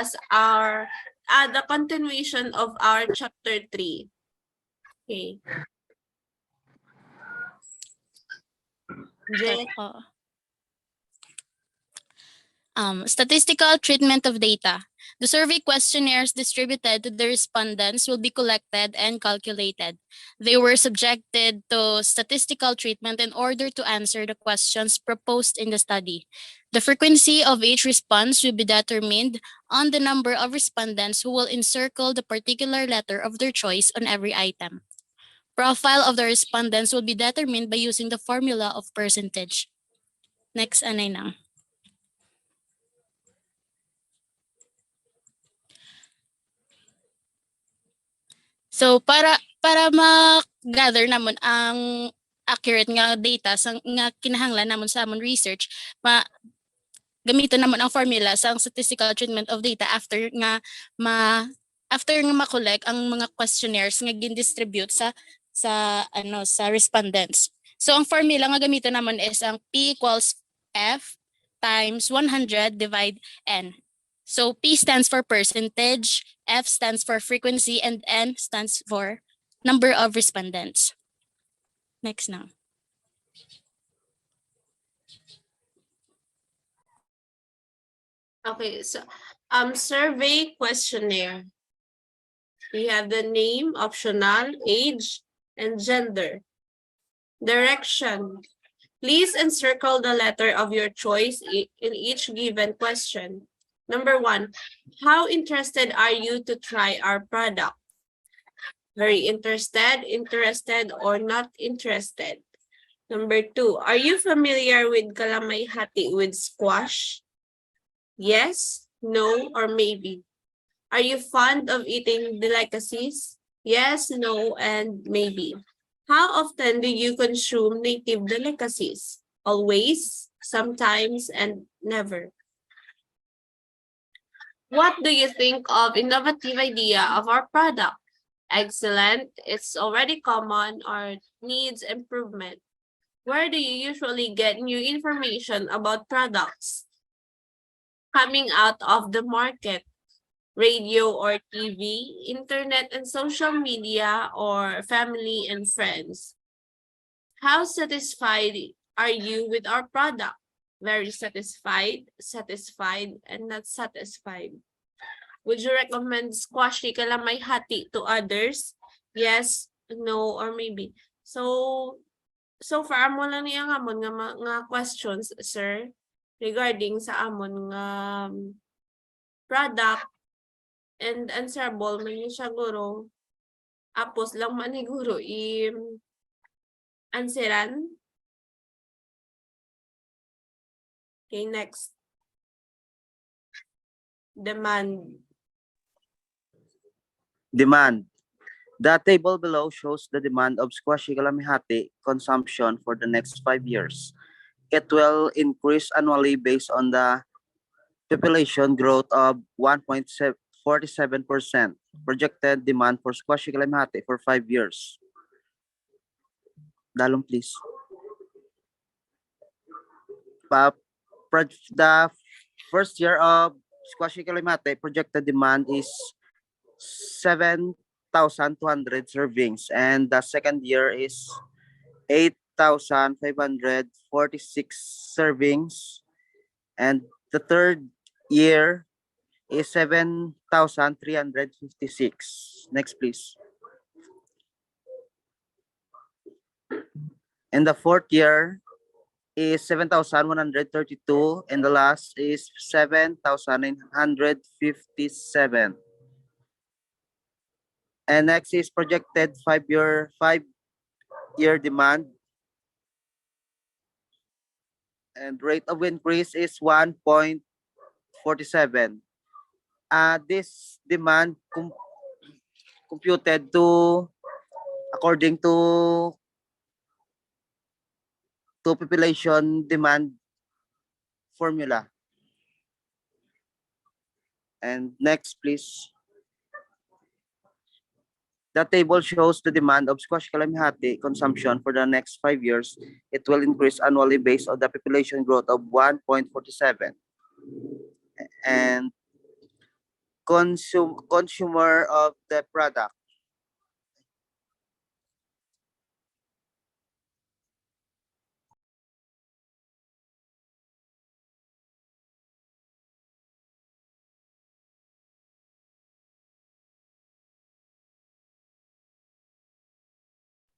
discuss our the continuation of our chapter 3. Okay. Jen? Statistical treatment of data. The survey questionnaires distributed to the respondents will be collected and calculated. They were subjected to statistical treatment in order to answer the questions proposed in the study. The frequency of each response will be determined on the number of respondents who will encircle the particular letter of their choice on every item. Profile of the respondents will be determined by using the formula of percentage. Next, anay na. So para ma-gather namon ang accurate nga data sa nga kinahanglan namon sa amon research, gamiton namon ang formula sa statistical treatment of data after nga ma-collect ang mga questionnaires nga gin-distribute sa respondents. So ang formula nga gamiton namon is ang P equals F times 100 divide N. So P stands for percentage, F stands for frequency, and N stands for number of respondents. Next now. Okay, so survey questionnaire. We have the name, optional, age, and gender. Direction. Please encircle the letter of your choice in each given question. Number 1, how interested are you to try our product? Very interested, or not interested. Number 2, are you familiar with Kalamayhati with squash? Yes, no, or maybe. Are you fond of eating delicacies? Yes, no, and maybe. How often do you consume native delicacies? Always, sometimes, and never. What do you think of innovative idea of our product? Excellent, it's already common, or needs improvement. Where do you usually get new information about products coming out of the market? Radio or TV, internet and social media, or family and friends? How satisfied are you with our product? Very satisfied, and not satisfied. Would you recommend Squashy Kalamayhati to others? Yes, no, or maybe. So far mo lang niya nga amon nga questions, sir, regarding sa amon nga product, and answerable man yun siya guro. Apos lang man ni guro answeran. Okay, next. Demand. Demand. The table below shows the demand of Squashy Kalamayhati consumption for the next 5 years. It will increase annually based on the population growth of 1.47%. Projected demand for Squashy Kalamayhati for 5 years. Dalong, please. The first year of Squashy Kalamayhati projected demand is 7,200 servings, and the second year is 8,546 servings, and the third year is 7,356. Next, please. And the fourth year is 7,132, and the last is 7,957. And next is projected 5-year demand, and rate of increase is 1.47. This demand computed according to population demand formula. And next, please. The table shows the demand of Squashy Kalamayhati consumption for the next 5 years. It will increase annually based on the population growth of 1.47. And consumer of the product.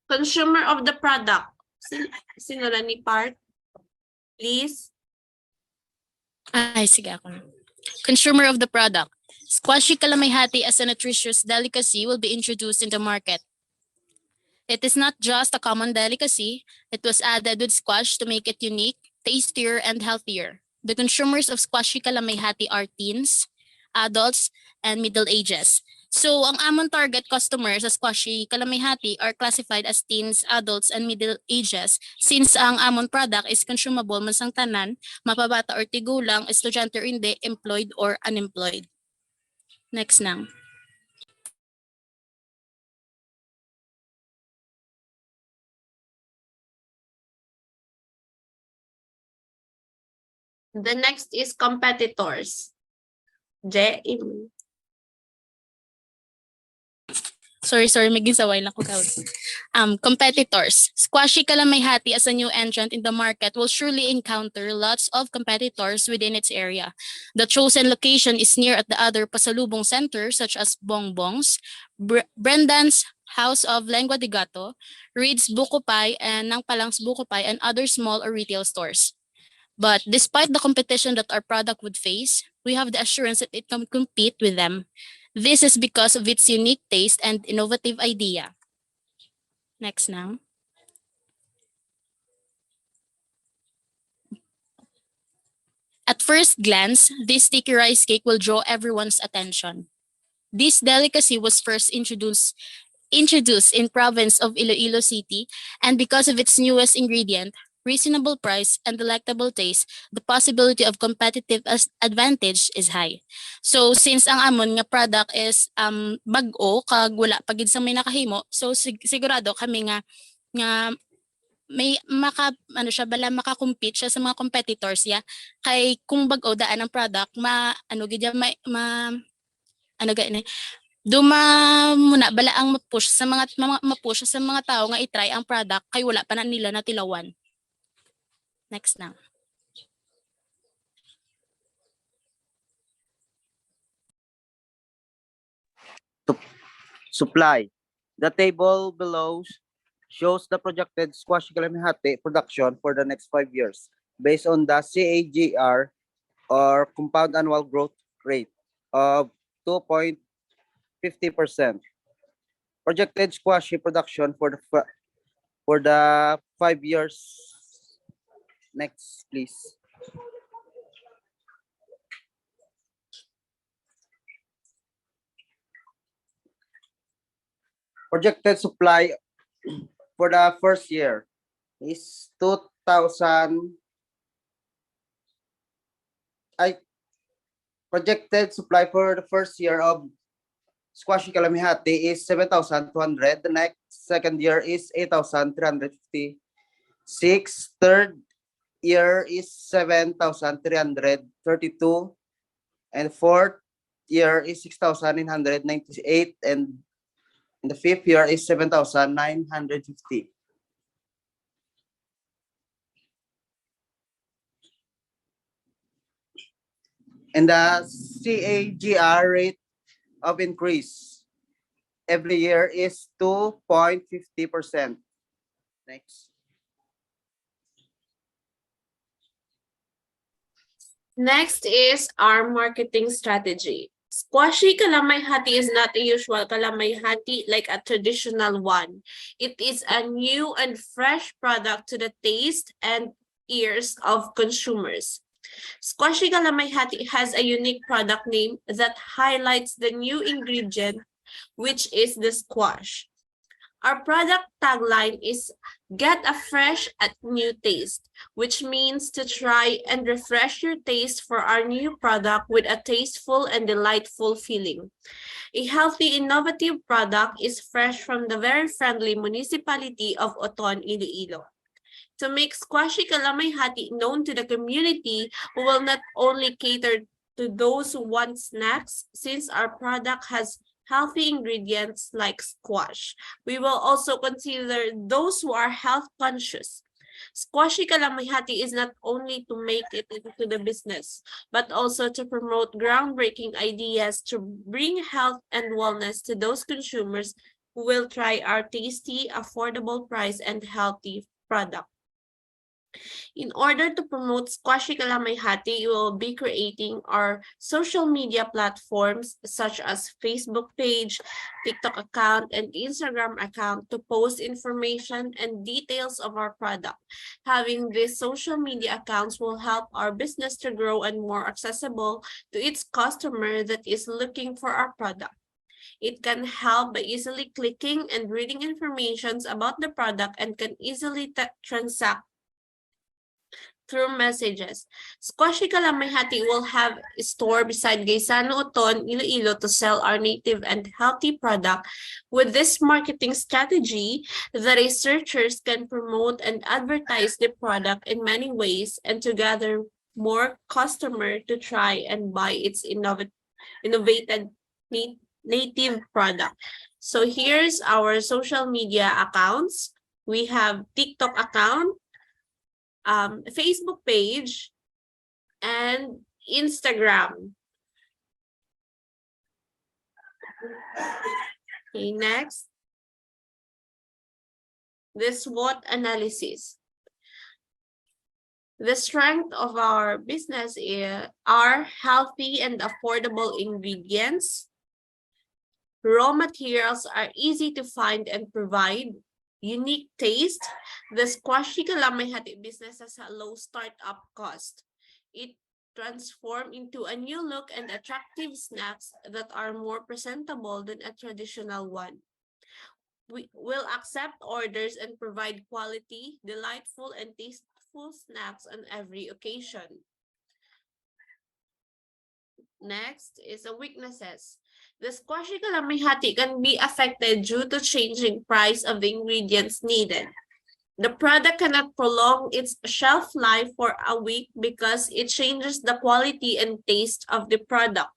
Consumer of the product. Sino na ni part? Please. Ay, sige ako na. Consumer of the product. Squashy Kalamayhati as a nutritious delicacy will be introduced in the market. It is not just a common delicacy, it was added with squash to make it unique, tastier, and healthier. The consumers of Squashy Kalamayhati are teens, adults, and middle ages. So, ang amon target customers sa Squashy Kalamayhati are classified as teens, adults, and middle ages since ang amon product is consumable man sang tanan, mapabata or tigulang, estudyante or hindi, employed or unemployed. Next na. The next is competitors. J. Sorry, may gisaway lang ko kawd. Competitors. Squashy Kalamayhati as a new entrant in the market will surely encounter lots of competitors within its area. The chosen location is near at the other pasalubong centers such as Bongbong's, Brendan's House of Lengua de Gato, Reed's Buko Pie, and Nang Palang's Buko Pie, and other small or retail stores. But despite the competition that our product would face, we have the assurance that it can compete with them. This is because of its unique taste and innovative idea. Next now. At first glance, this sticky rice cake will draw everyone's attention. This delicacy was first introduced in province of Iloilo City, and because of its newest ingredient, reasonable price and delectable taste, the possibility of competitive advantage is high. So since ang amon nga product is bag-o kag wala pagid sa may nakahimo, so sigurado kami nga may maka-compete siya sa mga competitors ya kay kung bag-o daan ang product duma muna bala ang ma-push sa mga tao nga i-try ang product kay wala pa na nila natilawan. Next na. Supply. The table below shows the projected Squashy Kalamayhati production for the next 5 years based on the CAGR or compound annual growth rate of 2.50%. Projected Squashy production for the 5 years. Next, please. Projected supply for the first year is 2,000. Projected supply for the first year of Squashy Kalamayhati is 7,200. The next second year is 8,356. Third year is 7,332. And fourth year is 6,998. And in the fifth year is 7,950. And the CAGR rate of increase every year is 2.50%. Next. Next is our marketing strategy. Squashy Kalamayhati is not a usual Kalamayhati like a traditional one. It is a new and fresh product to the taste and ears of consumers. Squashy Kalamayhati has a unique product name that highlights the new ingredient, which is the squash. Our product tagline is "Get a fresh at new taste," which means to try and refresh your taste for our new product with a tasteful and delightful feeling. A healthy, innovative product is fresh from the very friendly municipality of Oton, Iloilo. To make Squashy Kalamayhati known to the community, we will not only cater to those who want snacks since our product has healthy ingredients like squash. We will also consider those who are health conscious. Squashy Kalamayhati is not only to make it into the business, but also to promote groundbreaking ideas to bring health and wellness to those consumers who will try our tasty, affordable price and healthy product. In order to promote Squashy Kalamayhati, we will be creating our social media platforms such as Facebook page, TikTok account, and Instagram account to post information and details of our product. Having these social media accounts will help our business to grow and more accessible to its customer that is looking for our product. It can help by easily clicking and reading information about the product and can easily transact through messages. Squashy Kalamayhati will have a store beside Gaisano Oton, Iloilo to sell our native and healthy product. With this marketing strategy, the researchers can promote and advertise the product in many ways and to gather more customer to try and buy its innovative native product. So here's our social media accounts. We have TikTok account, Facebook page, and Instagram. Okay, next. The SWOT analysis. The strength of our business are healthy and affordable ingredients. Raw materials are easy to find and provide. Unique taste. The Squashy Kalamayhati business has a low startup cost. It transformed into a new look and attractive snacks that are more presentable than a traditional one. We will accept orders and provide quality, delightful, and tasteful snacks on every occasion. Next is the weaknesses. The Squashy Kalamayhati can be affected due to changing price of the ingredients needed. The product cannot prolong its shelf life for a week because it changes the quality and taste of the product.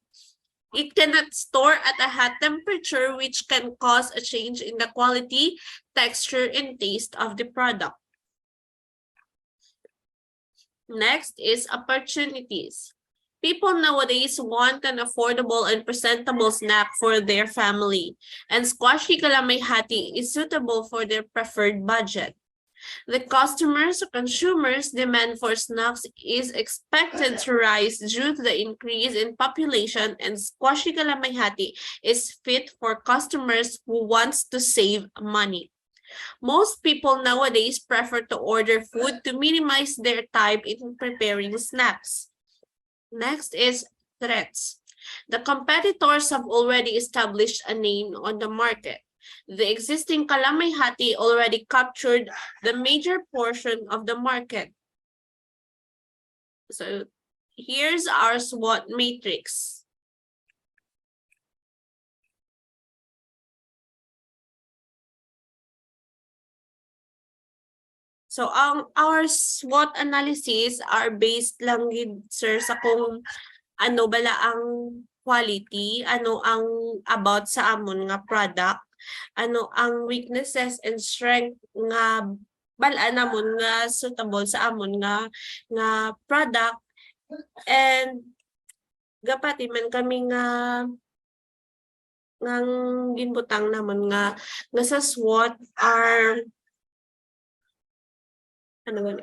It cannot store at a hot temperature, which can cause a change in the quality, texture, and taste of the product. Next is opportunities. People nowadays want an affordable and presentable snack for their family, and Squashy Kalamayhati is suitable for their preferred budget. The customers or consumers' demand for snacks is expected to rise due to the increase in population, and Squashy Kalamayhati is fit for customers who wants to save money. Most people nowadays prefer to order food to minimize their time in preparing snacks. Next is threats. The competitors have already established a name on the market. The existing Kalamayhati already captured the major portion of the market. So here's our SWOT matrix. So our SWOT analysis are based lang gid sir sa kung ano bala ang quality, ano ang about sa amon nga product, ano ang weaknesses and strength nga bala namon nga suitable sa amon nga product, and gapati man kami nga ngang ginbutang namon nga sa SWOT are ano ba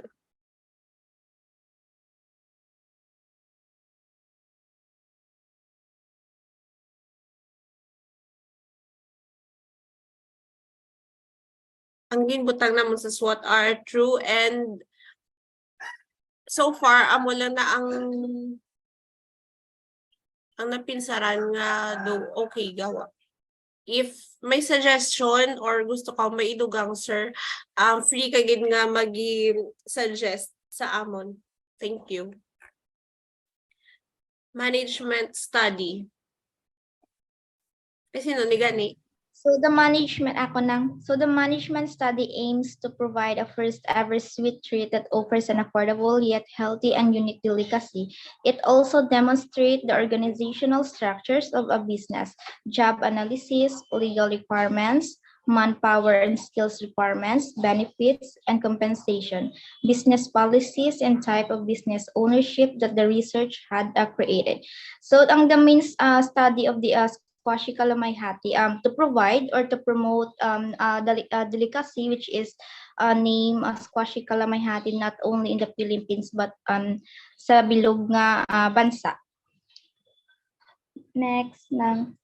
ang ginbutang namon sa SWOT are true and so far amo lang na ang napinsaran nga do okay gawa. If may suggestion or gusto ka maidugang sir, free ka gid nga magi-suggest sa amon. Thank you. Management study. Kasi no ni gani. So the management study aims to provide a first ever sweet treat that offers an affordable yet healthy and unique delicacy. It also demonstrates the organizational structures of a business, job analysis, legal requirements, manpower and skills requirements, benefits and compensation, business policies and type of business ownership that the research had created. So the main study of the Squashy Kalamayhati to provide or to promote delicacy which is named Squashy Kalamayhati not only in the Philippines but sa bilog nga bansa. Next lang.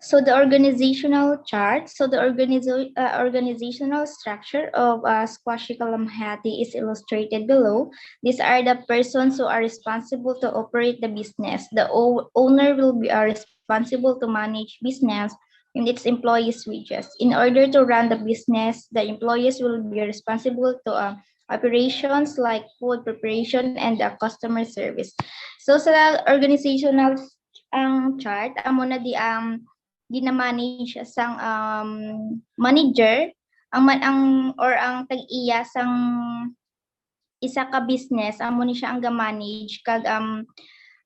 So the organizational chart, so the organizational structure of Squashy Kalamayhati is illustrated below. These are the persons who are responsible to operate the business. The owner will be responsible to manage business and its employees' wages. In order to run the business, the employees will be responsible to operations like food preparation and customer service. So sa organizational chart, amo na di na manage sang manager ang tag-iya sang isa ka business amo ni siya ang ga-manage kag ang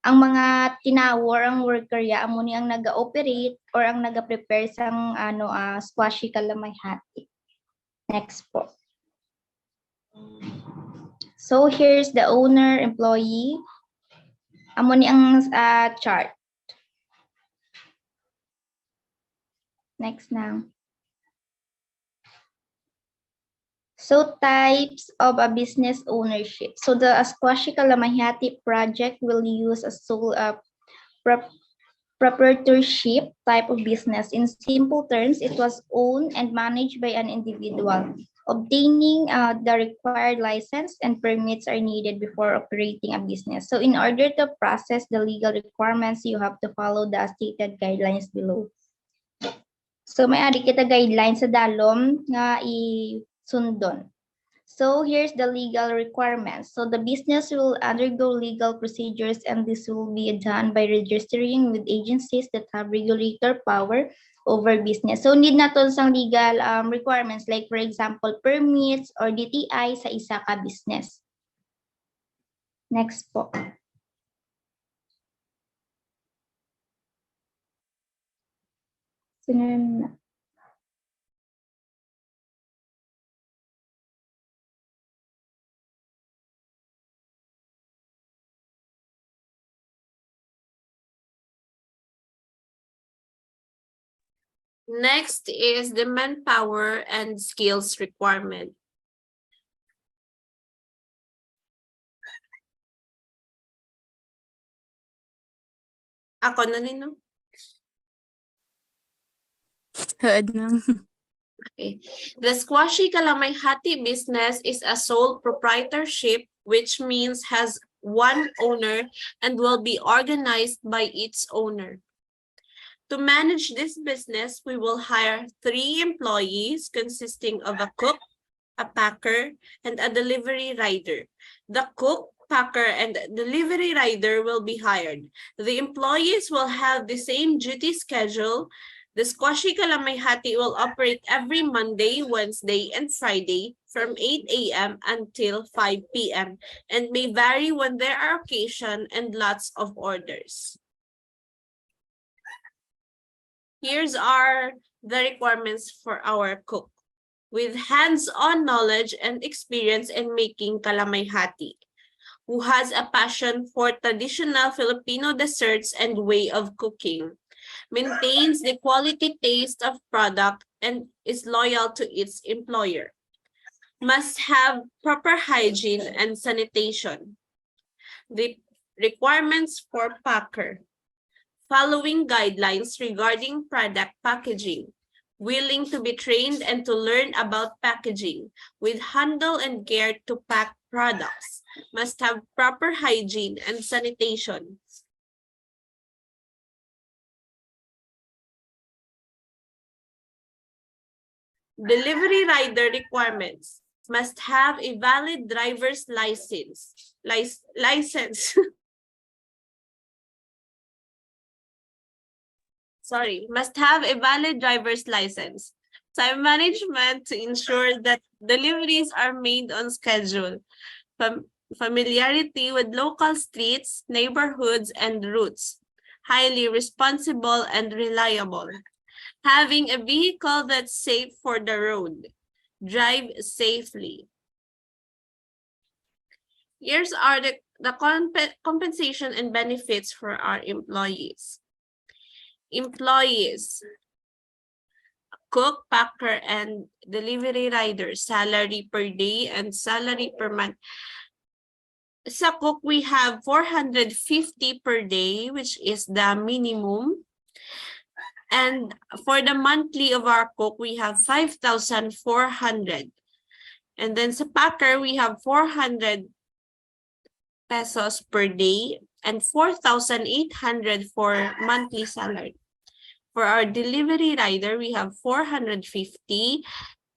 mga tinawor ang worker ya amo ni ang naga-operate or ang naga-prepare sang Squashy Kalamayhati. Next po. So here's the owner, employee. Amo ni ang chart. Next now. So types of a business ownership. So the Squashy Kalamayhati project will use a sole proprietorship type of business. In simple terms, it was owned and managed by an individual. Obtaining the required license and permits are needed before operating a business. So in order to process the legal requirements, you have to follow the stated guidelines below. So may ari kita guidelines sa dalom nga isundon. So here's the legal requirements. So the business will undergo legal procedures and this will be done by registering with agencies that have regulator power over business. So need na to sang legal requirements like for example permits or DTI sa isa ka business. Next po. Sunod na. Next is the manpower and skills requirement. Ako na nino. Okay. The Squashy Kalamayhati business is a sole proprietorship, which means has one owner and will be organized by its owner. To manage this business, we will hire 3 employees consisting of a cook, a packer, and a delivery rider. The cook, packer, and delivery rider will be hired. The employees will have the same duty schedule. The Squashy Kalamayhati will operate every Monday, Wednesday, and Friday from 8 a.m. until 5 p.m. and may vary when there are occasion and lots of orders. Here's the requirements for our cook. With hands-on knowledge and experience in making Kalamayhati, who has a passion for traditional Filipino desserts and way of cooking, maintains the quality taste of product and is loyal to its employer, must have proper hygiene and sanitation. The requirements for packer. Following guidelines regarding product packaging, willing to be trained and to learn about packaging, with handle and care to pack products, must have proper hygiene and sanitation. Delivery rider requirements, must have a valid driver's license. must have a valid driver's license. Time management to ensure that deliveries are made on schedule. Familiarity with local streets, neighborhoods, and routes. Highly responsible and reliable. Having a vehicle that's safe for the road. Drive safely. Here's are the compensation and benefits for our employees. Employees, cook, packer, and delivery riders, salary per day and salary per month. Sa cook, we have 450 per day, which is the minimum. And for the monthly of our cook, we have 5,400. And then sa packer, we have 400 pesos per day and 4,800 for monthly salary. For our delivery rider, we have 450.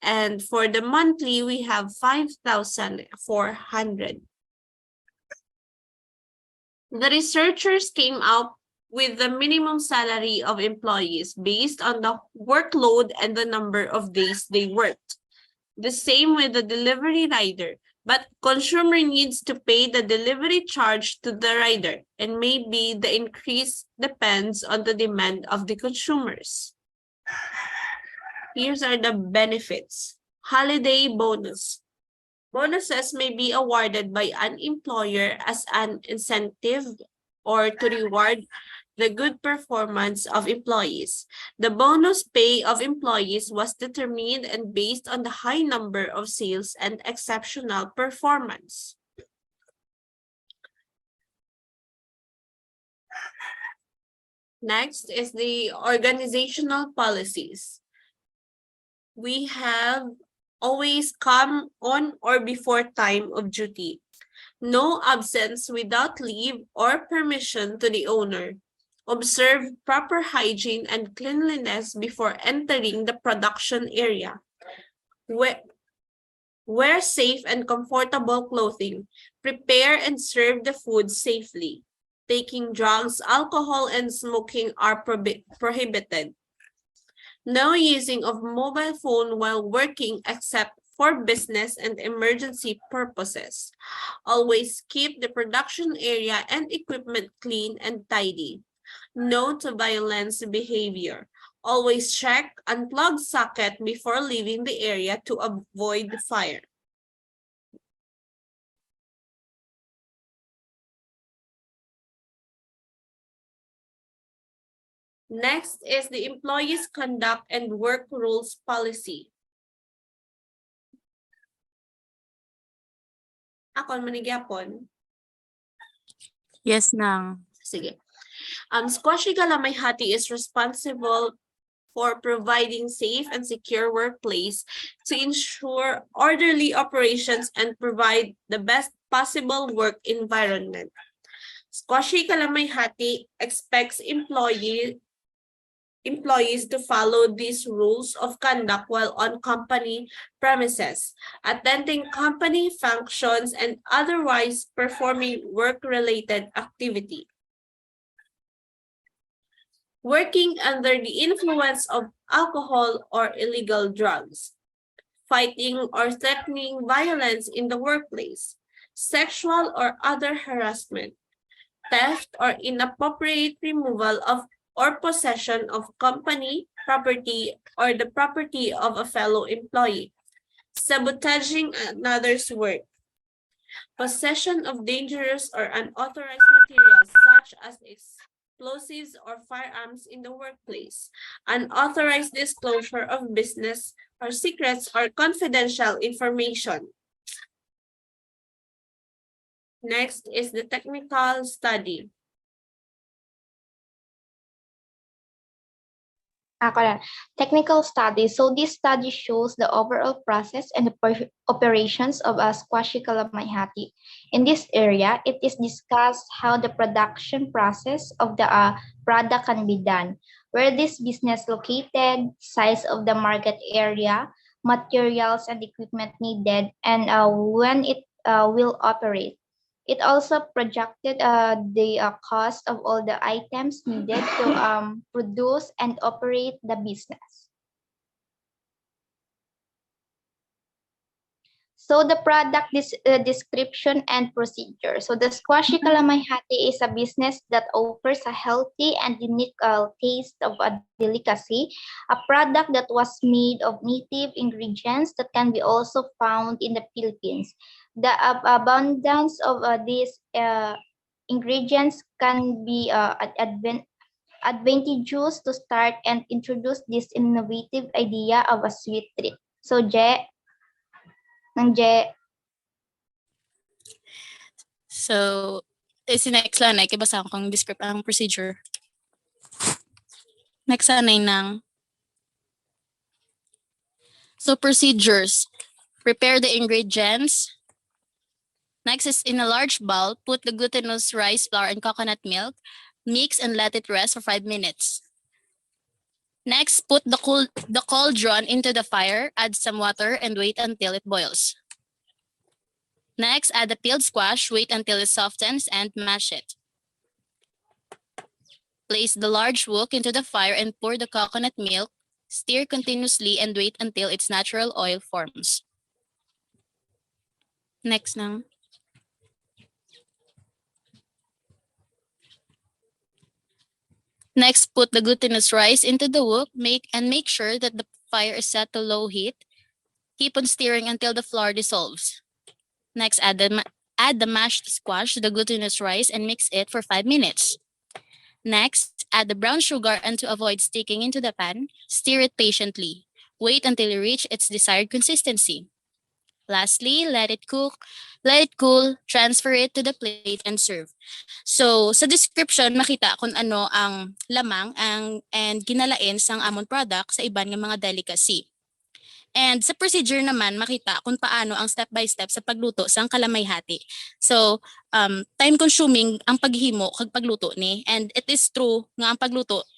And for the monthly, we have 5,400. The researchers came out with the minimum salary of employees based on the workload and the number of days they worked. The same with the delivery rider, but consumer needs to pay the delivery charge to the rider, and maybe the increase depends on the demand of the consumers. Here's are the benefits. Holiday bonus. Bonuses may be awarded by an employer as an incentive or to reward the good performance of employees. The bonus pay of employees was determined and based on the high number of sales and exceptional performance. Next is the organizational policies. We have always come on or before time of duty. No absence without leave or permission to the owner. Observe proper hygiene and cleanliness before entering the production area. Wear safe and comfortable clothing. Prepare and serve the food safely. Taking drugs, alcohol, and smoking are prohibited. No using of mobile phone while working except for business and emergency purposes. Always keep the production area and equipment clean and tidy. No to violence behavior. Always check unplugged socket before leaving the area to avoid fire. Next is the employees' conduct and work rules policy. Ako manigyapon. Yes, ma'am. Sige. Squashy Kalamayhati is responsible for providing safe and secure workplace to ensure orderly operations and provide the best possible work environment. Squashy Kalamayhati expects employees to follow these rules of conduct while on company premises, attending company functions, and otherwise performing work-related activity. Working under the influence of alcohol or illegal drugs, fighting or threatening violence in the workplace, sexual or other harassment, theft or inappropriate removal of or possession of company property or the property of a fellow employee, sabotaging another's work, possession of dangerous or unauthorized materials such as explosives or firearms in the workplace, unauthorized disclosure of business or secrets or confidential information. Next is the technical study. Technical study. So this study shows the overall process and the operations of a Squashy Kalamayhati. In this area, it is discussed how the production process of the product can be done, where this business located, size of the market area, materials and equipment needed, and when it will operate. It also projected the cost of all the items needed to produce and operate the business. So the product description and procedure. So the Squashy Kalamayhati is a business that offers a healthy and unique taste of a delicacy, a product that was made of native ingredients that can be also found in the Philippines. The abundance of these ingredients can be advantageous to start and introduce this innovative idea of a sweet treat. So, Je. So, si next lang, ikibasa ko ang descript ang procedure. Next sanay ng so procedures. Prepare the ingredients. Next is in a large bowl, put the glutinous rice flour and coconut milk. Mix and let it rest for 5 minutes. Next, put the cauldron into the fire, add some water, and wait until it boils. Next, add the peeled squash, wait until it softens, and mash it. Place the large wok into the fire and pour the coconut milk. Stir continuously and wait until its natural oil forms. Next now. Next, put the glutinous rice into the wok, make sure that the fire is set to low heat. Keep on stirring until the flour dissolves. Next, add the mashed squash to the glutinous rice and mix it for 5 minutes. Next, add the brown sugar and to avoid sticking into the pan, stir it patiently. Wait until you reach its desired consistency. Lastly, let it cool, transfer it to the plate and serve. So, sa description, makita kung ano ang lamang and ginalain sang amon product sa iban nga mga delicacy. And sa procedure naman, makita kung paano ang step-by-step sa pagluto sang kalamayhati. So, time-consuming ang paghimo kag pagluto ni. And it is true nga ang pagluto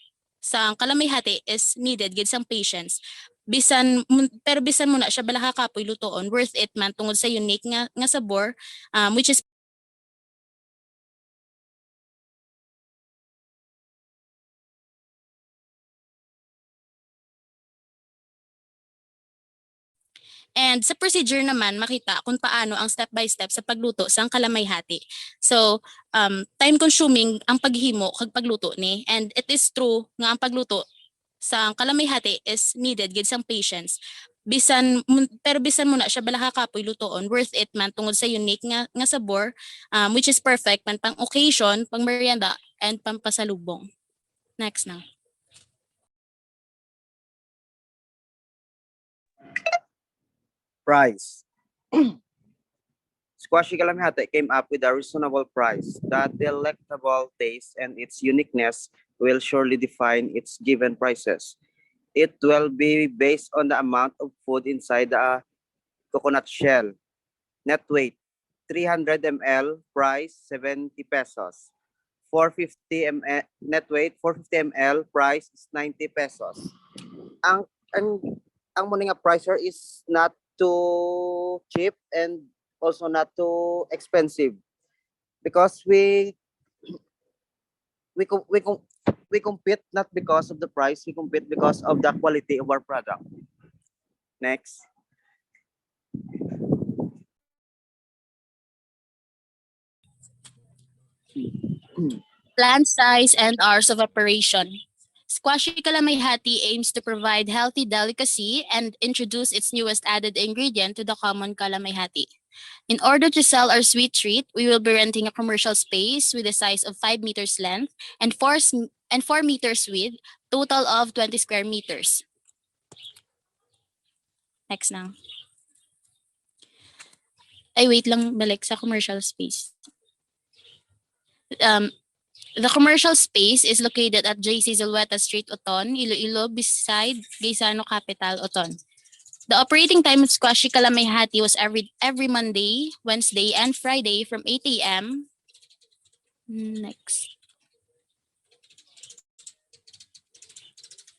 sa kalamayhati is needed gid sang patience. Bisan mo na siya bala ka kapoy lutoon, worth it man tungod sa unique nga sabor, which is and sa procedure naman, makita kung paano ang step-by-step sa pagluto sang kalamayhati. So, time-consuming ang paghimo kag pagluto ni. And it is true nga ang pagluto sa kalamayhati is needed gid sang patience. Bisan mo na siya bala ka kapoy lutoon, worth it man tungod sa unique nga sabor, which is perfect man pang occasion, pang merienda, and pampasalubong. Next na. Price. Squashy Kalamayhati came up with a reasonable price. The delectable taste and its uniqueness will surely define its given prices. It will be based on the amount of food inside the coconut shell. Net weight, 300 ml, price 70 pesos. 450 ml, net weight, 450 ml, price is 90 pesos. Ang mo nga pricer is not too cheap and also not too expensive because we compete not because of the price, we compete because of the quality of our product. Next. Plant size and hours of operation. Squashy Kalamayhati aims to provide healthy delicacy and introduce its newest added ingredient to the common Kalamayhati. In order to sell our sweet treat, we will be renting a commercial space with a size of 5 meters length and 4 meters width, total of 20 square meters. Next now. Ay, wait lang, balik sa commercial space. The commercial space is located at JC Zulueta Street, Oton, Iloilo, beside Gaisano Capital, Oton. The operating time of Squashy Kalamayhati was every Monday, Wednesday, and Friday from 8 a.m. Next.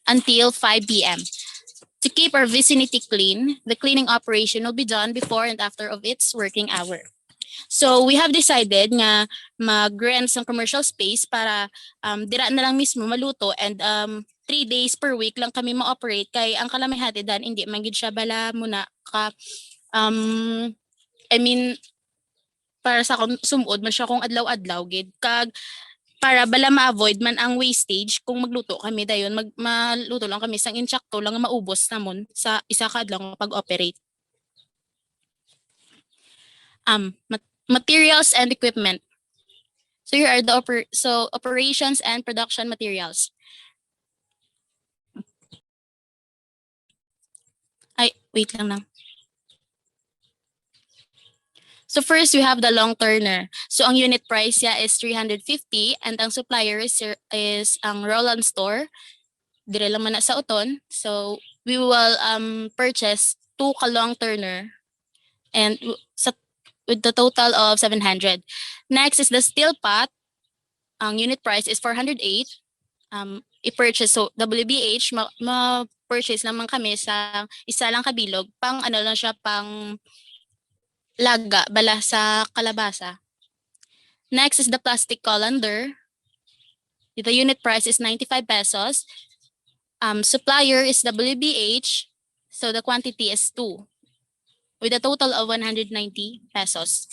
Until 5 p.m. To keep our vicinity clean, the cleaning operation will be done before and after of its working hour. So we have decided nga mag-rent ng commercial space para dira na lang mismo maluto, and 3 days per week lang kami ma-operate kay ang Kalamayhati dan hindi man gid siya bala muna ka I mean para sa akong sumod man siya kung adlaw-adlaw gid kag para bala ma-avoid man ang wastage kung magluto kami dayon maluto lang kami sang insakto lang nga maubos namon sa isa ka adlaw nga pag-operate. Materials and equipment. So here are the operations and production materials. Ay, wait lang na. So first, we have the long turner. So ang unit price niya is 350 and ang supplier is ang Roland Store. Dire lang man na sa Uton. So we will purchase 2 ka long turner and with the total of 700. Next is the steel pot. Ang unit price is 408. I-purchase, so WBH ma-purchase naman kami sa isa lang kabilog pang ano lang siya, pang laga bala sa kalabasa. Next is the plastic colander. The unit price is 95 pesos. Supplier is WBH, so the quantity is 2 with a total of 190 pesos.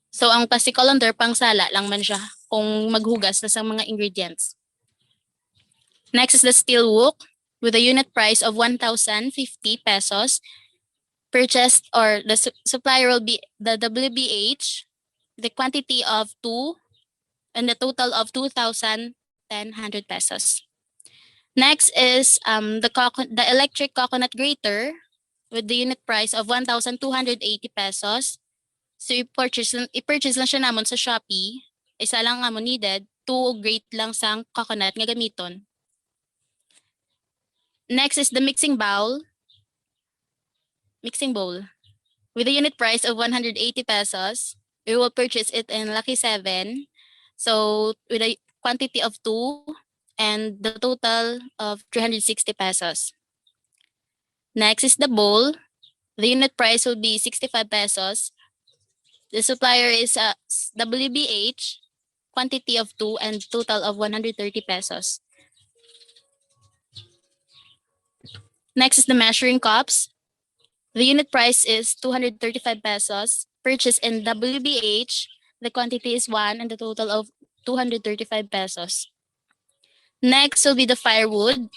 So ang plastic colander pang sala lang man siya kung maghugas na sa mga ingredients. Next is the steel wok with a unit price of 1,050 pesos. Purchased, or the supplier will be the WBH, the quantity of 2 and the total of 2,100 pesos. Next is the electric coconut grater with the unit price of 1,280 pesos. So i-purchase lang siya namon sa Shopee. Isa lang nga mo needed, 2 grate lang sang coconut nga gamiton. Next is the mixing bowl with a unit price of 180 pesos. We will purchase it in Lucky 7. So with a quantity of 2 and the total of 360 pesos. Next is the bowl. The unit price will be 65 pesos. The supplier is WBH, quantity of 2 and total of 130 pesos. Next is the measuring cups. The unit price is 235 pesos. Purchased in WBH, the quantity is 1 and the total of 235 pesos. Next will be the firewood.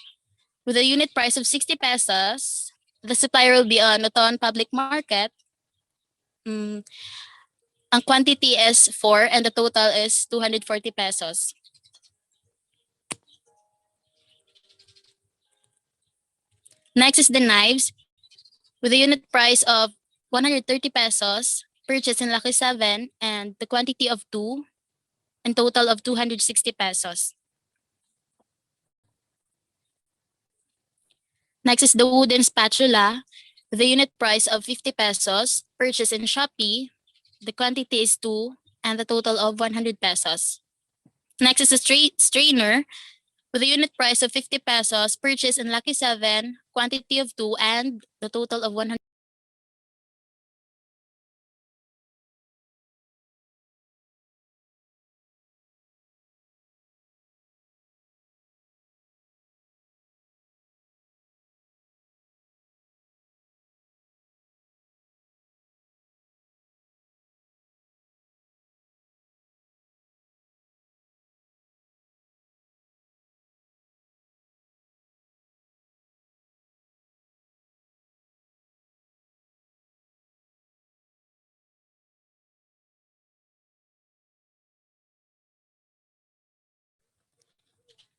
With a unit price of 60 pesos, the supplier will be on Noton Public Market. Ang quantity is 4 and the total is 240 pesos. Next is the knives. With a unit price of 130 pesos, purchased in Lucky 7 and the quantity of 2 and total of 260 pesos. Next is the wooden spatula. The unit price of 50 pesos, purchased in Shopee. The quantity is 2 and the total of 100 pesos. Next is the strainer. With a unit price of 50 pesos, purchased in Lucky 7, quantity of 2 and the total of 100.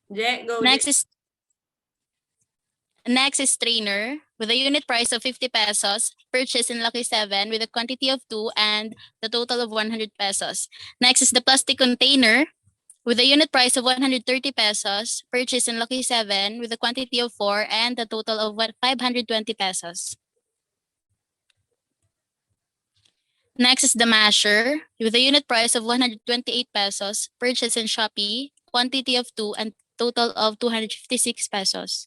Go. Next is strainer with a unit price of 50 pesos, purchased in Lucky 7 with a quantity of 2 and the total of 100 pesos. Next is the plastic container with a unit price of 130 pesos, purchased in Lucky 7 with a quantity of 4 and the total of 520 pesos. Next is the masher with a unit price of 128 pesos, purchased in Shopee, quantity of 2 and total of 256 pesos.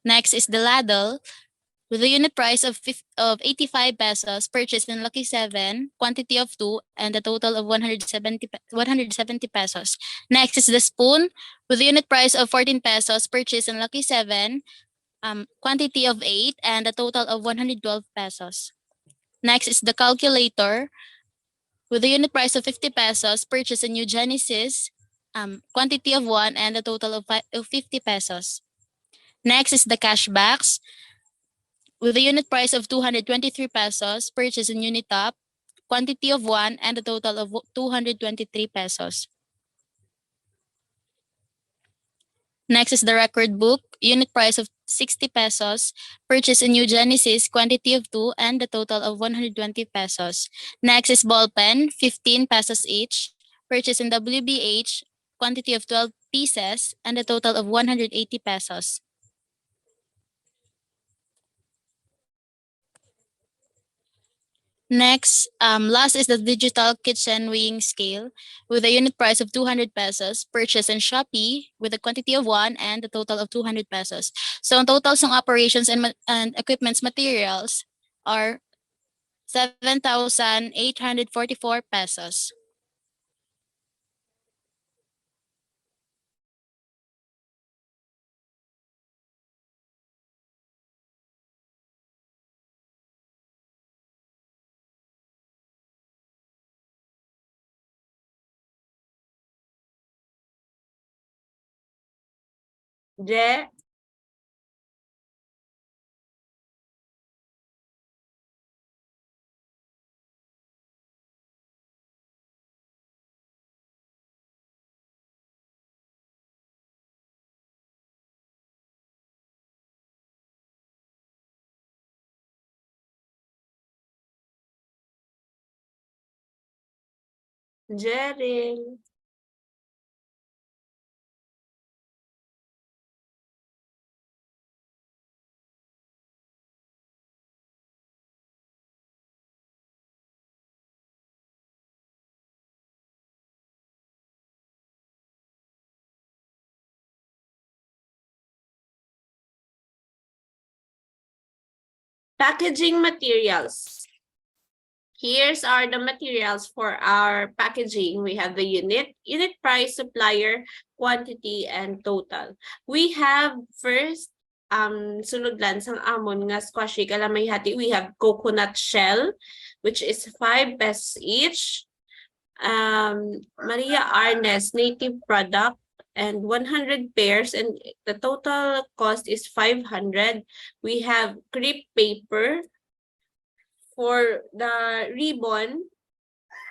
Next is the ladle with a unit price of 85 pesos, purchased in Lucky 7, quantity of 2, and a total of 170 pesos. Next is the spoon, with a unit price of 14 pesos, purchased in Lucky 7, quantity of 8, and a total of 112 pesos. Next is the calculator, with a unit price of 50 pesos, purchased in New Genesis, quantity of 1, and a total of 50 pesos. Next is the cashbacks, with a unit price of 223 pesos, purchase in Unitop, quantity of 1, and a total of 223 pesos. Next is the record book, unit price of 60 pesos, purchase in New Genesis, quantity of 2, and a total of 120 pesos. Next is ball pen, 15 pesos each, purchase in WBH, quantity of 12 pieces, and a total of 180 pesos. Next, last is the digital kitchen weighing scale with a unit price of 200 pesos, purchased in Shopee with a quantity of 1 and a total of 200 pesos. So, ang total ng operations and equipments materials are 7,844 pesos. Je, Jeril. Packaging materials. Here's are the materials for our packaging. We have the unit price, supplier, quantity, and total. We have first, sunod lang sang amon nga squashy kalamayhati. We have coconut shell, which is 5 pesos each. Maria Arnes native product and 100 pairs, and the total cost is 500. We have crepe paper. For the ribbon,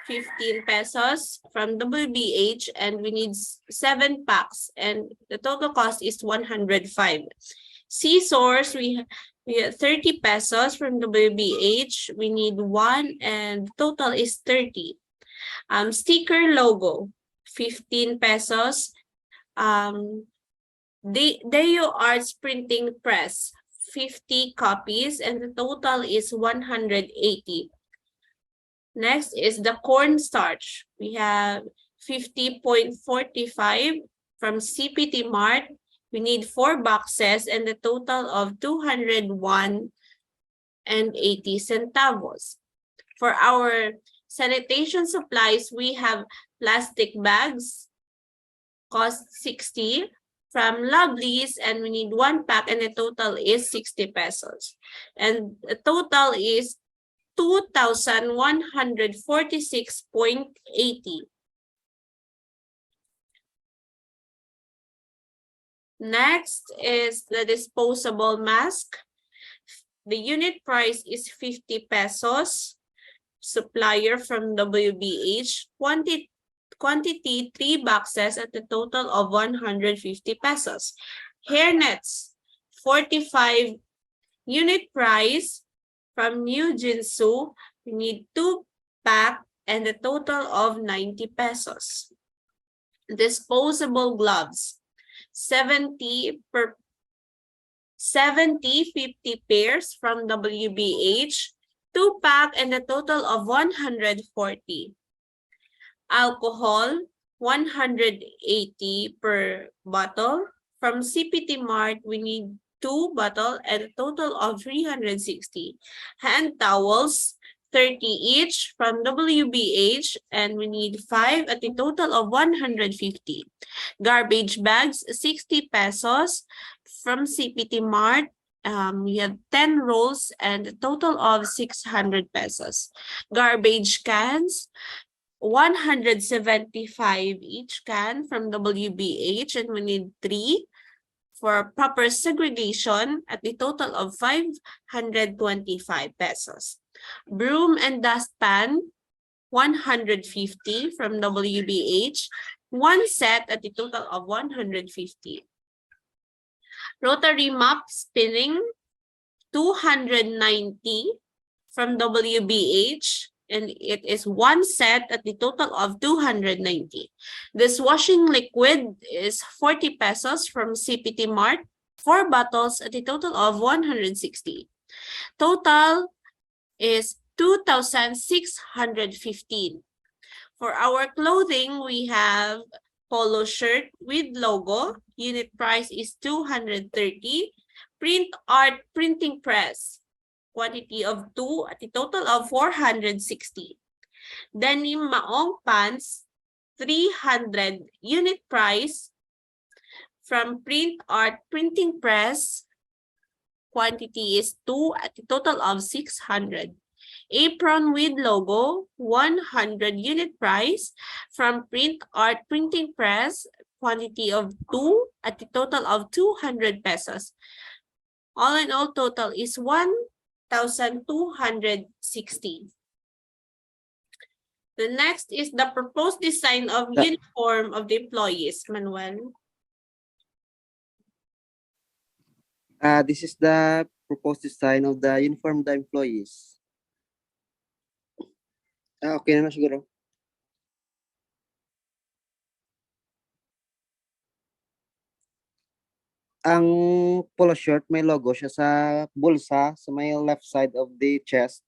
15 pesos from WBH, and we need 7 packs, and the total cost is 105. Scissors, we have 30 pesos from WBH. We need 1, and the total is 30. Sticker logo, 15 pesos. Deo Arts Printing Press, 50 copies, and the total is 180. Next is the cornstarch. We have 50.45 from CPT Mart. We need 4 boxes and the total of 201 and 80 centavos. For our sanitation supplies, we have plastic bags, cost 60. From Lovely's, and we need 1 pack, and the total is 60 pesos. And the total is 2,146.80. Next is the disposable mask. The unit price is 50 pesos. Supplier from WBH. Quantity 3 boxes at a total of 150 pesos. Hairnets, 45 unit price from New Jinsu. We need 2 pack and a total of 90 pesos. Disposable gloves, 50 pairs from WBH, 2 pack and a total of 140. Alcohol, 180 per bottle. From CPT Mart, we need 2 bottle, and a total of 360. Hand towels, 30 each from WBH, and we need 5 at a total of 150. Garbage bags, 60 pesos from CPT Mart. We have 10 rolls and a total of 600 pesos. Garbage cans, 175 each can from WBH, and we need 3 for proper segregation at the total of 525 pesos. Broom and dustpan, 150 from WBH, one set at the total of 150. Rotary mop spinning, 290 from WBH, and it is one set at the total of 290. This washing liquid is 40 pesos from CPT Mart, 4 bottles at a total of 160. Total is 2,615. For our clothing, we have polo shirt with logo. Unit price is 230. Print art printing press, quantity of 2 at a total of 460. Denim maong pants, 300. Unit price from print art printing press, quantity is 2 at a total of 600. Apron with logo, 100. Unit price from print art printing press, quantity of 2 at a total of 200 pesos. All in all, total is 1,260. The next is the proposed design of uniform of the employees. Manuel. This is the proposed design of the uniform of the employees. Okay na siguro. Ang polo shirt may logo siya sa bulsa sa may left side of the chest,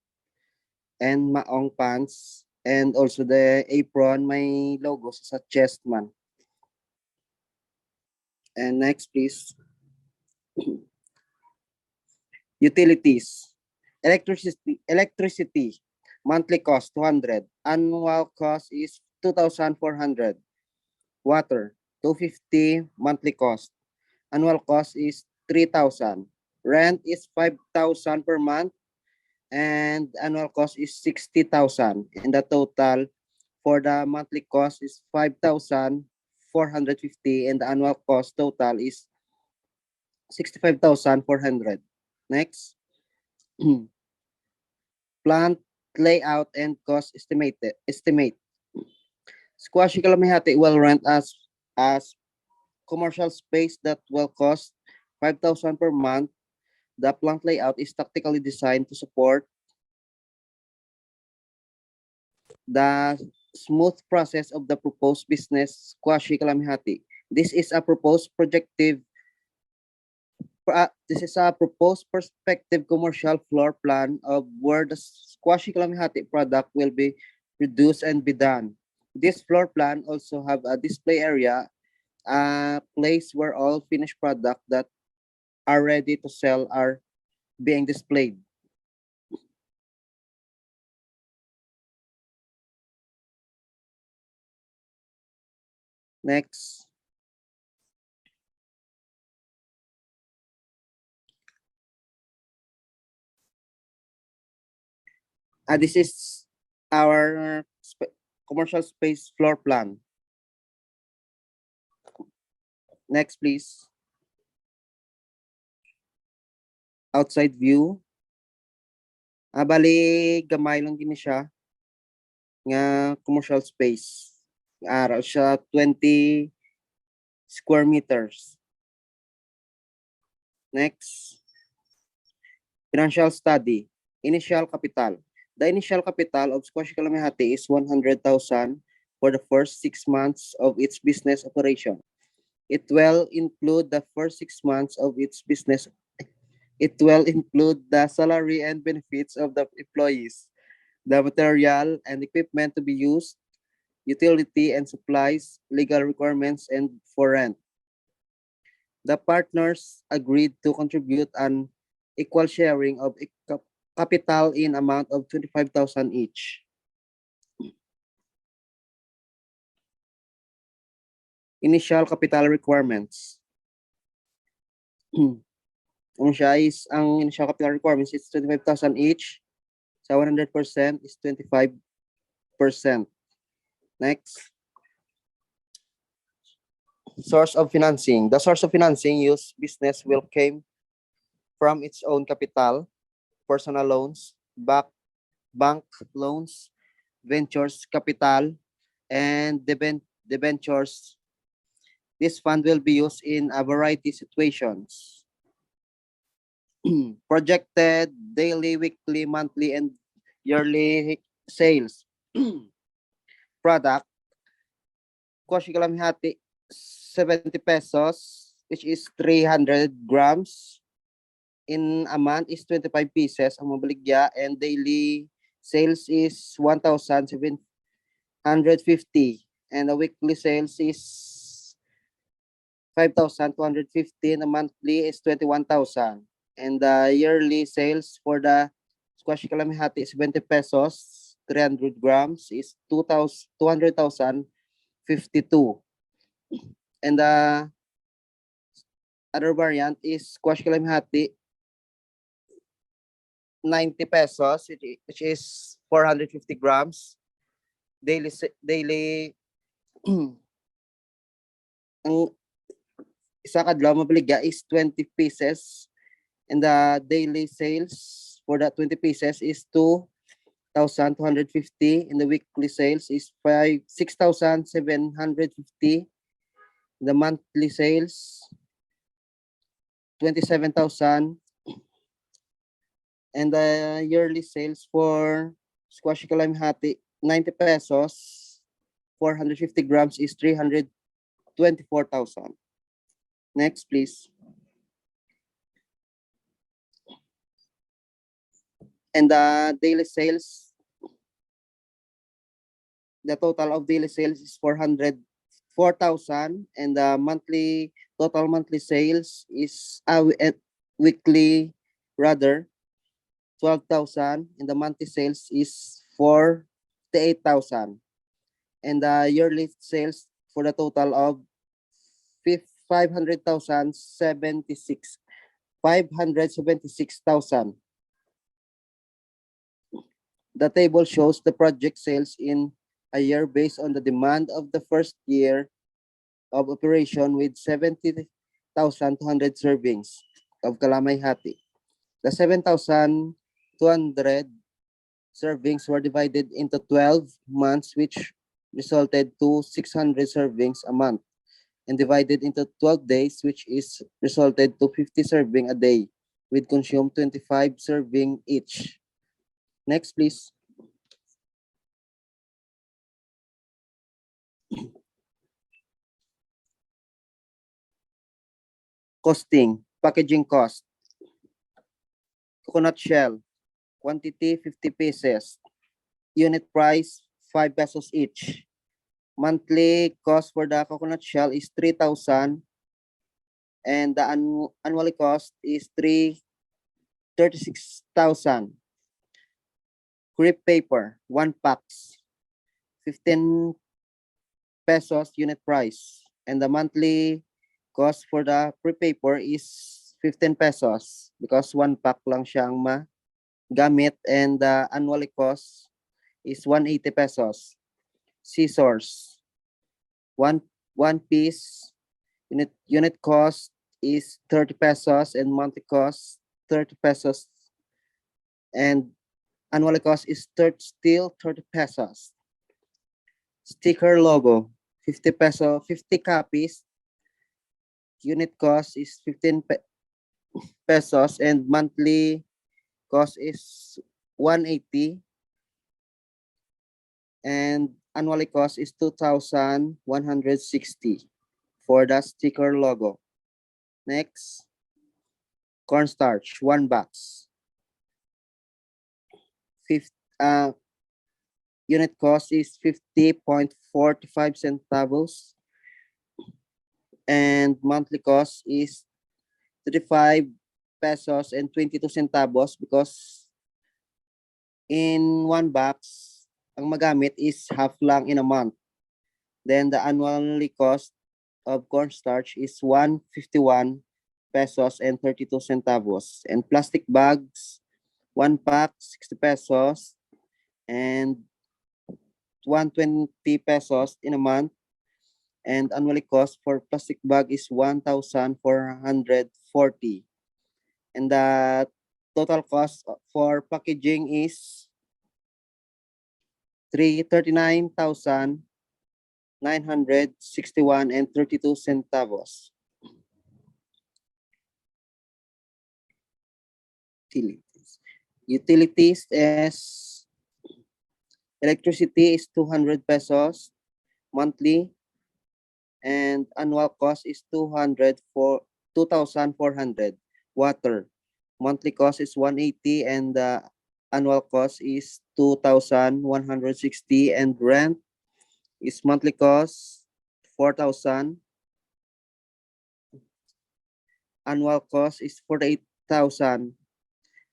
and maong pants, and also the apron may logo sa chest man. And next please. Utilities. Electricity. Monthly cost 200. Annual cost is 2,400. Water 250 monthly cost. Annual cost is 3,000. Rent is 5,000 per month, and annual cost is 60,000. And the total for the monthly cost is 5,450, and the annual cost total is 65,400. Next. Plant layout and cost estimate. Squashy Kalamayhati will rent as commercial space that will cost 5,000 per month. The plant layout is tactically designed to support the smooth process of the proposed business Squashy Kalamayhati. This is a proposed prospective commercial floor plan of where the Squashy Kalamayhati product will be produced and be done. This floor plan also have a display area, a place where all finished products that are ready to sell are being displayed. Next. This is our commercial space floor plan. Next, please. Outside view. Bali, gamay lang din siya nga commercial space. Araw siya 20 square meters. Next. Financial study. Initial capital. The initial capital of Squashy Kalamayhati is 100,000 for the first 6 months of its business operation. It will include the first 6 months of its business. It will include the salary and benefits of the employees, the material and equipment to be used, utility and supplies, legal requirements, and for rent. The partners agreed to contribute an equal sharing of capital in amount of 25,000 each. Initial capital requirements. Ang initial capital requirements is 25,000 each. Sa 100% is 25%. Next. Source of financing. The source of financing used business will came from its own capital, personal loans, bank loans, ventures capital, and debentures. This fund will be used in a variety of situations. Projected daily, weekly, monthly, and yearly sales. Product, Squashy Kalamayhati, 70 pesos, which is 300 grams. In a month is 25 pieces ang mabaligya, and daily sales is 1,750, and the weekly sales is 5,250, and the monthly is 21,000, and the yearly sales for the Squashy Kalamayhati is 20 pesos, 300 grams is 200,052, and the other variant is Squashy Kalamayhati, 90 pesos, which is 450 grams. Daily ang isa kadlaw mabaligya is 20 pieces, and the daily sales for that 20 pieces is 2,250, and the weekly sales is 6,750. The monthly sales 27,000, and the yearly sales for Squashy Kalamayhati, 90 pesos, 450 grams is 324,000. Next, please. And the daily sales, the total of daily sales is 4,000, and the total monthly sales is weekly rather 12,000, and the monthly sales is 48,000, and the yearly sales for the total of 576,000. The table shows the project sales in a year based on the demand of the first year of operation with 70,200 servings of Kalamayhati. The 7,200 servings were divided into 12 months, which resulted to 600 servings a month, and divided into 12 days, which is resulted to 50 serving a day, with consumed 25 serving each. Next, please. Costing, packaging cost. Coconut shell, quantity 50 pieces. Unit price 5 pesos each. Monthly cost for the coconut shell is 3,000, and the annual cost is 36,000. Crepe paper, 1 packs, 15 pesos unit price, and the monthly cost for the crepe paper is 15 pesos because 1 pack lang siyang magamit, and the annual cost is 180 pesos. Scissors, one piece, unit cost is 30 pesos, and monthly cost 30 pesos, and annual cost is still 30 pesos. Sticker logo, 50 peso, 50 copies. Unit cost is 15 pesos, and monthly cost is 180, and annual cost is 2,160 for the sticker logo. Next, cornstarch, 1 box. Unit cost is 50.45 centavos. and monthly cost is 35 pesos and 22 centavos because in one box, ang magamit is half lang in a month. Then the annually cost of cornstarch is 151 pesos and 32 centavos. And plastic bags, 1 pack, 60 pesos and 120 pesos in a month. And annually cost for plastic bag is 1,440. And the total cost for packaging is 39,961 and 32 centavos. Utilities is electricity is 200 pesos monthly and annual cost is 2,400. Water monthly cost is 180 and the annual cost is 2,160 and rent is monthly cost 4,000. Annual cost is 48,000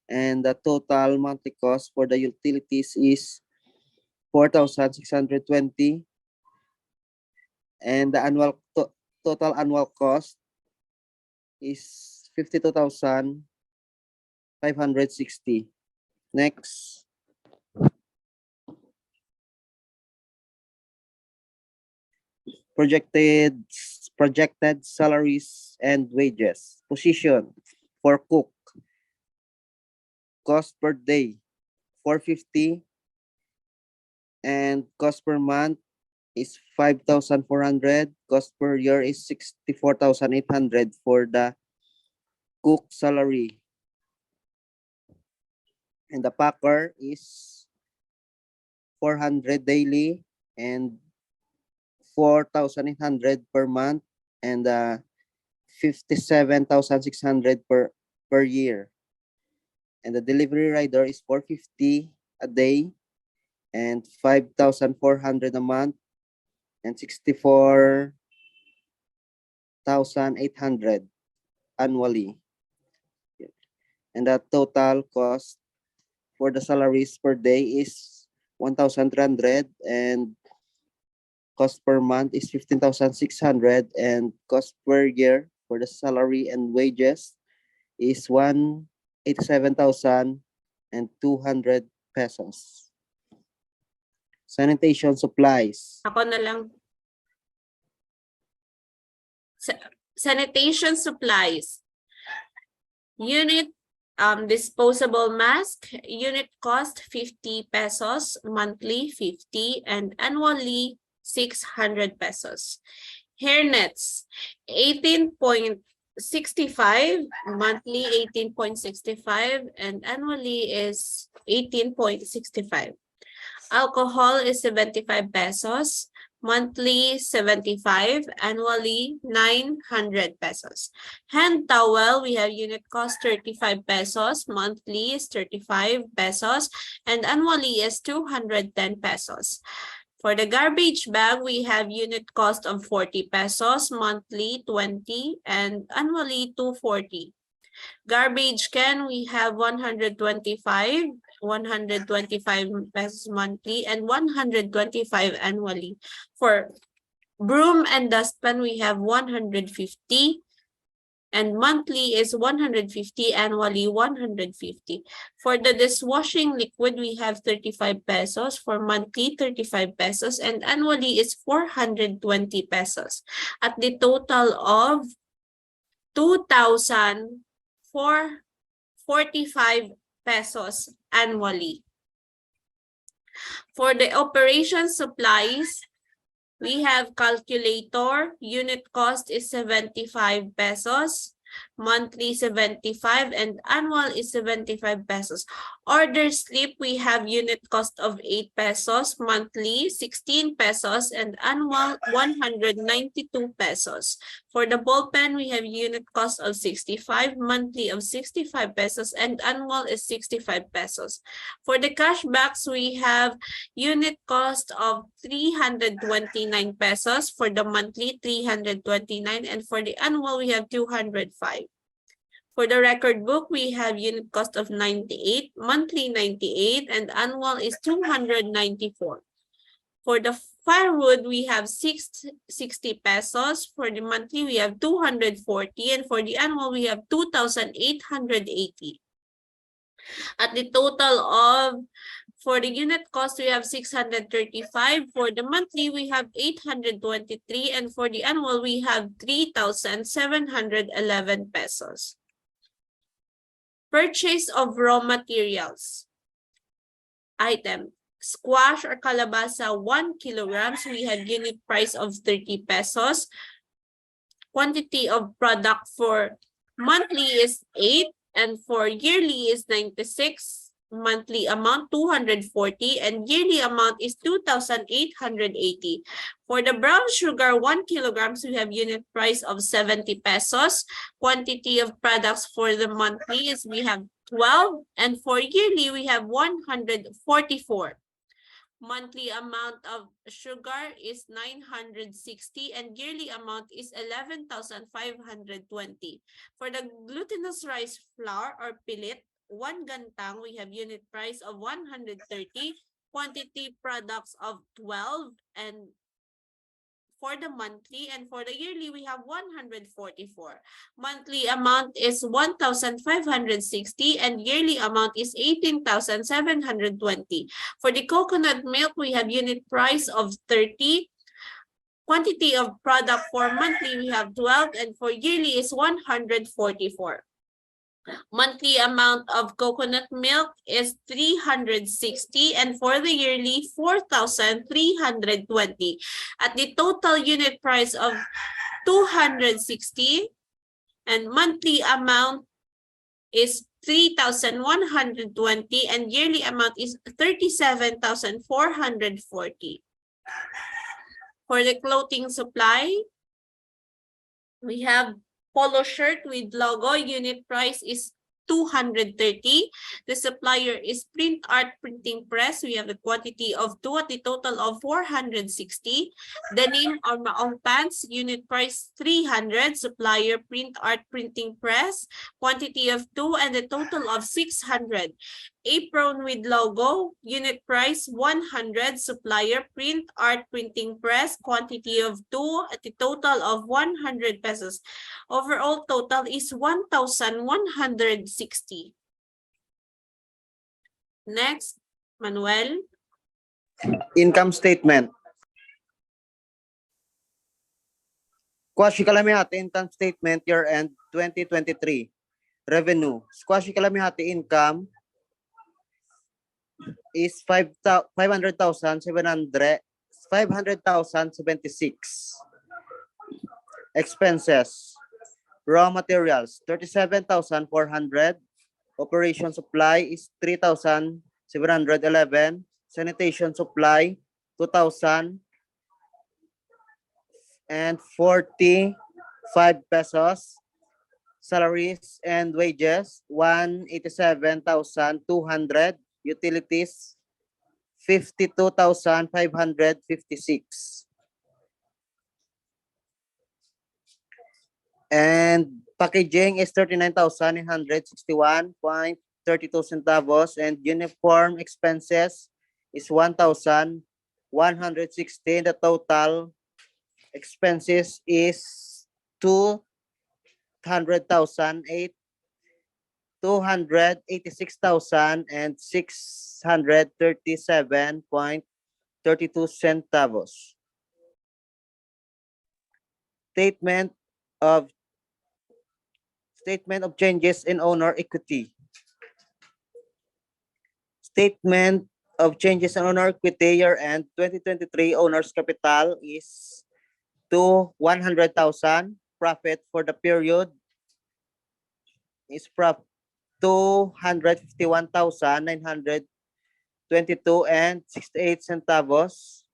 and the total monthly cost for the utilities is 4,620 and the total annual cost is 52,560. Next. Projected salaries and wages. Position for cook. Cost per day 450 and cost per month is 5,400. Cost per year is 64,800 for the cook salary. And the packer is 400 daily and 4,800 per month and 57,600 per year. And the delivery rider is 450 a day and 5,400 a month and 64,800 annually. And the total cost for the salaries per day is 1,300 and cost per month is 15,600 and cost per year for the salary and wages is 187,200 pesos. Sanitation supplies. Ako na lang. Sanitation supplies. Unit disposable mask, unit cost 50 pesos, monthly 50, and annually 600 pesos. Hairnets, 18.65, monthly 18.65, and annually is 18.65. Alcohol is 75 pesos, monthly 75, annually 900 pesos. Hand towel, we have unit cost 35 pesos, monthly is 35 pesos, and annually is 210 pesos. For the garbage bag, we have unit cost of 40 pesos, monthly 20, and annually 240. Garbage can, we have 125 pesos monthly and 125 annually. For broom and dustpan, we have 150 and monthly is 150, annually 150. For the dishwashing liquid, we have 35 pesos, for monthly 35 pesos, and annually is 420 pesos. At the total of 2,445 pesos annually. For the operation supplies, we have calculator, unit cost is 75 pesos, monthly 75, and annual is 75 pesos. Order slip, we have unit cost of 8 pesos, monthly 16 pesos, and annual 192 pesos. For the ball pen, we have unit cost of 65, monthly of 65 pesos, and annual is 65 pesos. For the cashbacks, we have unit cost of 329 pesos. For the monthly, 329, and for the annual, we have 205. For the record book, we have unit cost of 98, monthly 98, and annual is 294. For the firewood, we have 60 pesos. For the monthly, we have 240, and for the annual, we have 2,880. At the total of, for the unit cost, we have 635. For the monthly, we have 823. And for the annual, we have 3,711 pesos. Purchase of raw materials. Item. Squash or kalabasa, 1 kilograms. We have unit price of 30 pesos. Quantity of product for monthly is 8. And for yearly is 96, monthly amount 240, and yearly amount is 2,880. For the brown sugar, 1 kilograms, we have unit price of 70 pesos. Quantity of products for the monthly is we have 12, and for yearly, we have 144. Monthly amount of sugar is 960 and yearly amount is 11,520. For the glutinous rice flour or pilit, 1 gantang, we have unit price of 130, quantity products of 12, and for the monthly, and for the yearly, we have 144. Monthly amount is 1,560 and yearly amount is 18,720. For the coconut milk, we have unit price of 30. Quantity of product for monthly, we have 12, and for yearly is 144. Monthly amount of coconut milk is 360 and for the yearly 4,320 at the total unit price of 260 and monthly amount is 3,120 and yearly amount is 37,440. For the clothing supply, we have polo shirt with logo, unit price is 230. The supplier is Print Art Printing Press. We have the quantity of 2 at the total of 460. Denim or maong pants, unit price 300. Supplier Print Art Printing Press, quantity of 2 and the total of 600. Apron with logo, unit price 100. Supplier Print Art Printing Press, quantity of 2 at the total of 100 pesos. Overall total is 1,160. Next, Manuel. Income statement. Squashy Kalamayhati income statement year-end 2023. Revenue. Squashy Kalamayhati income is 500,076. Expenses. Raw materials 37,400. Operation supply is 3,711. Sanitation supply 2,045 pesos. Salaries and wages 187,200. Utilities 52,556. And packaging is 39,961.32 centavos, and uniform expenses is 1,116. The total expenses is 286,637.32 centavos. Statement of changes in owner equity. Statement of changes in owner equity year-end 2023 owner's capital is to 100,000. Profit for the period is prop 251,922 and 68 centavos.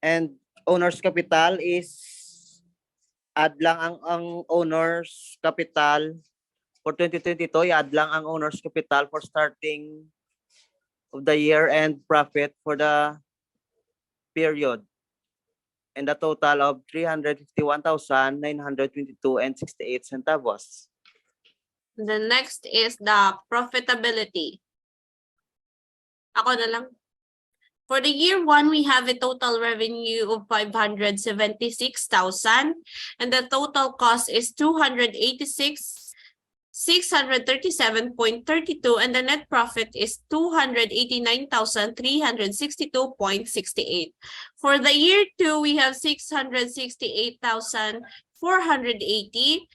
And owner's capital is add lang ang owner's capital for 2022, i-add lang ang owner's capital for starting of the year and profit for the period. And a total of 351,922 and 68 centavos. The next is the profitability. Ako na lang. For the year 1, we have a total revenue of 576,000 and the total cost is 286,637.32 and the net profit is 289,362.68. For the year 2, we have 668,480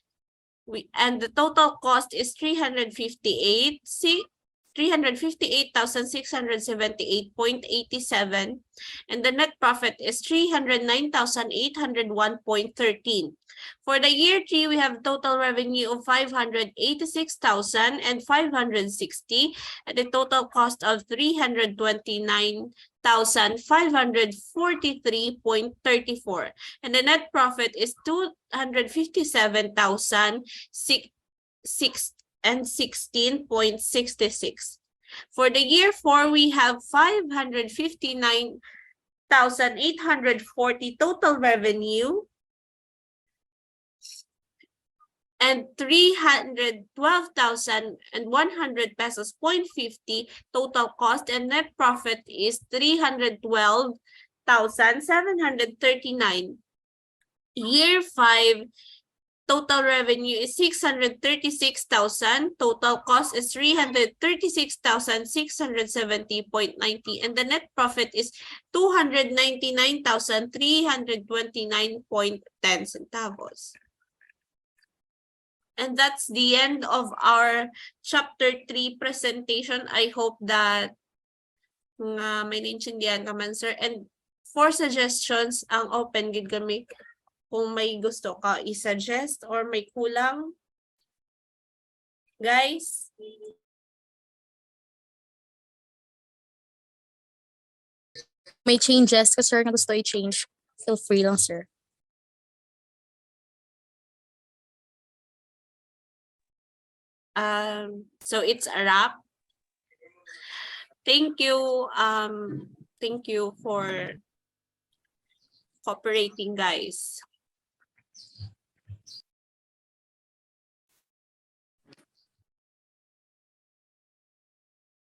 and the total cost is 358,678.87 and the net profit is 309,801.13. For the year 3, we have total revenue of 586,560 and a total cost of 329,543.34 and the net profit is 257,016.66. For the year 4, we have 559,840 total revenue and 312,100 pesos 0.50 total cost and net profit is 312,739. Year 5, total revenue is 636,000. Total cost is 336,670.90 and the net profit is 299,329.10 centavos. And that's the end of our chapter 3 presentation. I hope that may naintindihan ka man, sir. And for suggestions, ang open gid kami. Kung may gusto ka i-suggest or may kulang. Guys? May changes ka, sir, na gusto i-change. Feel free lang, sir. So it's a wrap. Thank you. Thank you for cooperating, guys.